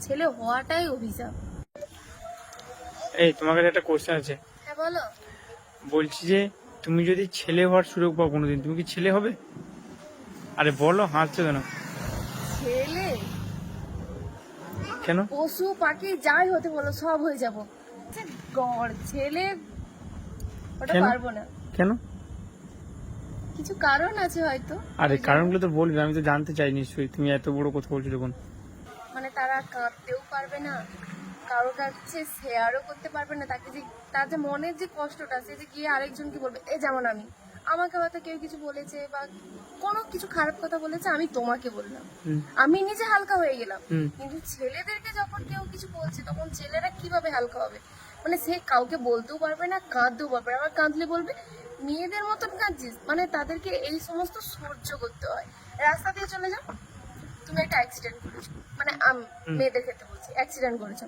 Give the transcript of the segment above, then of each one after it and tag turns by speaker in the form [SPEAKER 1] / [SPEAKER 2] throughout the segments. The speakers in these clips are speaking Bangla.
[SPEAKER 1] ছেলে হওয়াটাই অভিশাপ।
[SPEAKER 2] এই তোমার কাছে একটা কোশ্চেন আছে।
[SPEAKER 1] হ্যাঁ বলো।
[SPEAKER 2] বলছি যে তুমি যদি ছেলে হওয়ার সুযোগ পাও কোনোদিন, তুমি কি ছেলে হবে? আরে বলো, হাসছো কেন?
[SPEAKER 1] ছেলে
[SPEAKER 2] কেন?
[SPEAKER 1] পশু পাখি যাই হতে বলো সব হয়ে যাবো। গড় ছেলে ওটা
[SPEAKER 2] কেন?
[SPEAKER 1] পারবো না।
[SPEAKER 2] কেন?
[SPEAKER 1] কিছু কারণ আছে হয়তো।
[SPEAKER 2] আরে কারণগুলো তো বলবে, আমি তো জানতে চাই নিশ্চয়ই। তুমি এত বড় কথা বলছো যখন।
[SPEAKER 1] মানে তারা কাঁদতেও পারবে না, কারো কাছে শেয়ারও করতে পারবে না, তাকে যে তার যে মনের যে কষ্টটা সে যে গিয়ে আরেকজনকে বলবে। এই যেমন আমাকে হয়তো কেউ কিছু বলেছে বা কোনো কিছু খারাপ কথা বলেছে, আমি তোমাকে বললাম,
[SPEAKER 2] হুম।
[SPEAKER 1] আমি নিজে হালকা হয়ে গেলাম।
[SPEAKER 2] হুম।
[SPEAKER 1] কিন্তু ছেলেদেরকে যখন কেউ কিছু বলছে তখন ছেলেরা কিভাবে হালকা হবে? মানে সে কাউকে বলতেও পারবে না, কাঁদতেও পারবে না। আবার কাঁদলে বলবে মেয়েদের মতন কাঁদছিস। মানে তাদেরকে এই সমস্ত সহ্য করতে হয়। রাস্তা দিয়ে চলে যাও, তুমি একটা অ্যাক্সিডেন্ট করেছো, মানে মেয়েদের ক্ষেত্রে বলছি, অ্যাক্সিডেন্ট করেছো,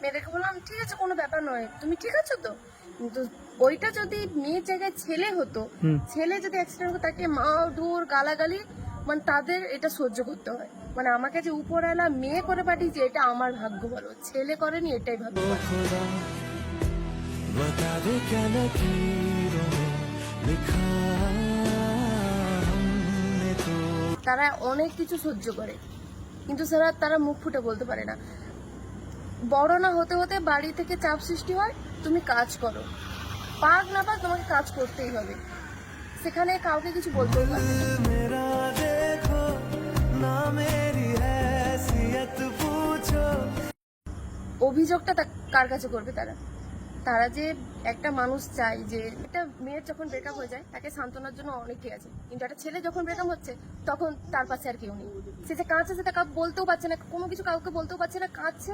[SPEAKER 1] মেয়েদেরকে বললাম ঠিক আছে কোনো ব্যাপার নয়, তুমি ঠিক আছো তো। কিন্তু ওইটা যদি মেয়ের জায়গায় ছেলে হতো,
[SPEAKER 2] হুম।
[SPEAKER 1] ছেলে যদি অ্যাক্সিডেন্ট হতো তাকে মারধর গালাগালি, মানে তাদের এটা সহ্য করতে হয়। মানে আমাকে যে উপরওয়ালা মেয়ে করে পাঠিয়েছে এটা আমার ভাগ্য বলো, ছেলে করেনি এটাই ভাগ্য বলো।
[SPEAKER 3] बता दे क्या लकीरों में लिखा हमने तो।
[SPEAKER 1] তারা অনেক কিছু সহ্য করে কিন্তু তারা মুখ ফুটে বলতে পারে না। বড় না হতে হতে বাড়ি থেকে চাপ সৃষ্টি হয়, তুমি কাজ করো, পাক না পাক তোমাকে কাজ করতেই হবে। সেখানে কাউকে কিছু বলতেও পারবে না।
[SPEAKER 3] मेरा देखो ना मेरी हैसियत पूछो।
[SPEAKER 1] অভিযোগটা কার কাছে করবে তারা? তারা যে একটা মানুষ চায় যে একটা মেয়ের যখন ব্রেকআপ হয়ে যায় তাকে সান্ত্বনার জন্য অনেকে আছে, কিন্তু একটা ছেলে যখন ব্রেকআপ হচ্ছে তখন তার পাশে আর কেউ নেই। সে যে কাঁদছে সেটা কাউকে বলতেও পারছে না, কোনো কিছু কাউকে বলতেও পারছে না, কাঁদছে,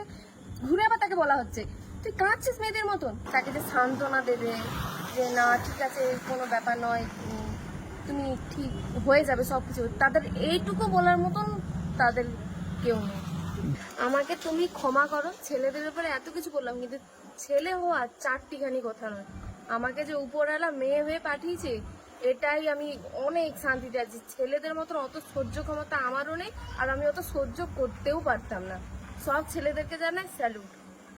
[SPEAKER 1] ঘুরে আবার তাকে বলা হচ্ছে তুই কাঁদছিস মেয়েদের মতন। তাকে যে সান্ত্বনা দেবে যে না ঠিক আছে কোনো ব্যাপার নয়, তুমি ঠিক হয়ে যাবে সবকিছু, তাদের এইটুকু বলার মতন তাদের কেউ নেই। আমাকে তুমি ক্ষমা করো, ছেলেদের ব্যাপারে এত কিছু বললাম, কিন্তু ছেলে হওয়া চারটিখানি কথা নয়। আমাকে যে উপরওয়ালা মেয়ে হয়ে পাঠিয়েছে এটাই আমি অনেক শান্তিতে আছি। ছেলেদের মতন অত সহ্য ক্ষমতা আমারও নেই, আর আমি অত সহ্য করতেও পারতাম না। সব ছেলেদেরকে জানাই স্যালুট।